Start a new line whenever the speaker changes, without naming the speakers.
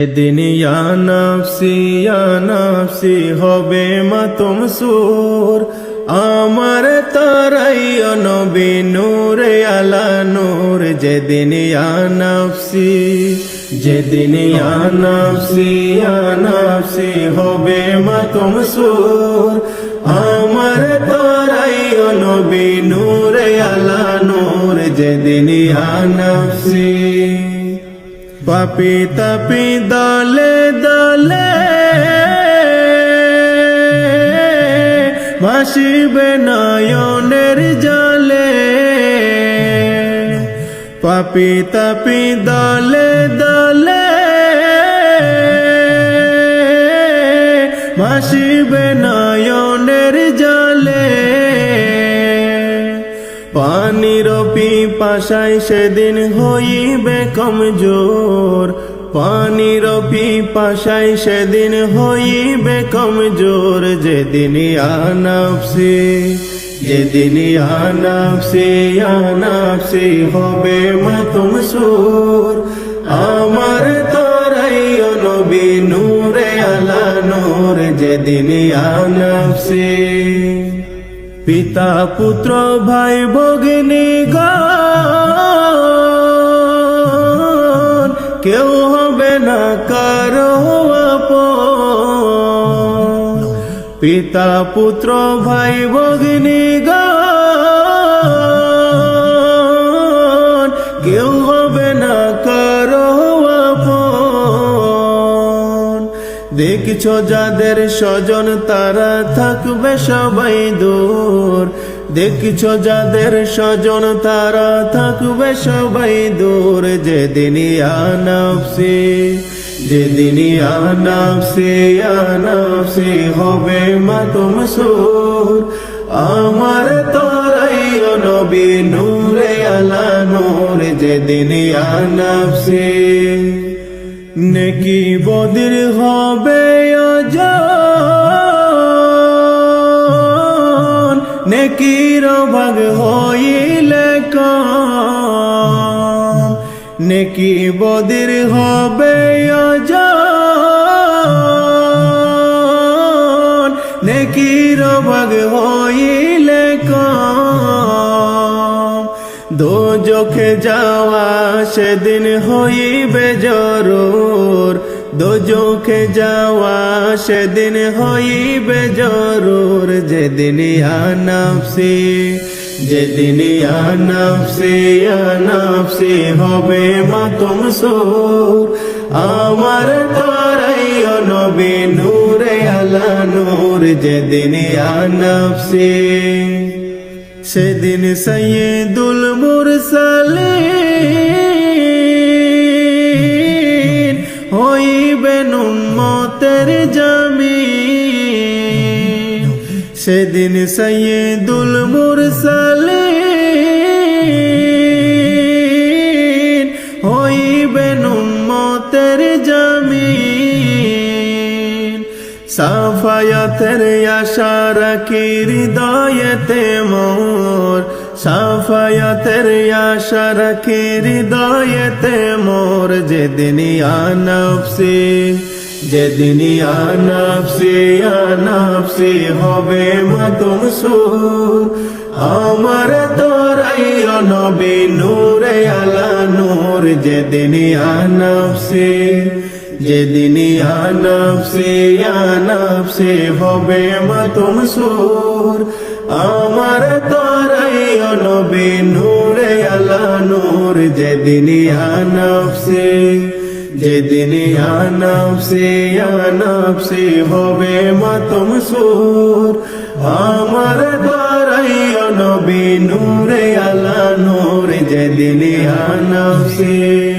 দিন ইয়া নাফসি হবে মাতম সুর আমার তারাই নবী নূরে আলা নূর যেদিন ইয়া নাফসি হবে মাতম সুর আমার তারাই নবী নূরে আলা নূর যেদিন ইয়া নাফসি পাপি তাপি দলে দলে ভাসিবে নয়নের জলে পাপি তাপি দলে দলে ভাসিবে নয়নের জলে পানির পিপাসায় সেদিন হইবে কমজোর পানির পিপাসায় সেদিন হইবে কমজোর যেদিন ইয়া নাফসি হবে মাতম সুর আমার তোরাই নবী নূরে আলা নূর যেদিন ইয়া নাফসি পিতা পুত্র ভাই ভগিনী গান কেউ হবে না কারো আপন পিতা পুত্র ভাই ভগিনী গান কেউ হবে না কারো আপন দেখছো যাদের স্বজন তারা থাকবে সবাই দূর দেখছো যাদের স্বজন তারা থাকবে সবাই দূর যেদিন ইয়া নাফসি হবে মাতম সুর আমার তোরাই নবী নূরে আলা নূর যেদিন ইয়া নাফসি নেকি বদির হবে অজান নেকির ভাগ হইলে কম নেকি বদির হবে অজান নেকির ভাগ হইলে কম দোজখে যাওয়া সেদিন হইবে জরুর দোজখে যাওয়া সেদিন হইবে জরুর যেদিন ইয়া নাফসি হবে মাতম সুর আমার তোরাই নবী নূরে আলা নূর যেদিন ইয়া নাফসি সেদিন সাইয়্যিদুল মুরসালিন হইবেন উম্মতের জামিন সেদিন সাইয়্যিদুল মুরসালিন হইবেন উম্মতের জামিন সাফায়াতের আশা রাখি হৃদয়েতে মোর সাফায়াতের আশা রাখি হৃদয়েতে মোর যেদিন ইয়া নাফসি হবে মাতম সুর আমার তোরাই নবী নূরে আলা নূর যেদিন ইয়া নাফসি হবে মাতম সুর আমার তোরাই নবী নূরে আলা নূর যেদিন ইয়া নাফসি হবে মাতম সুর আমার তোরাই নবী নূরে আলা নূর যেদিন ইয়া নাফসি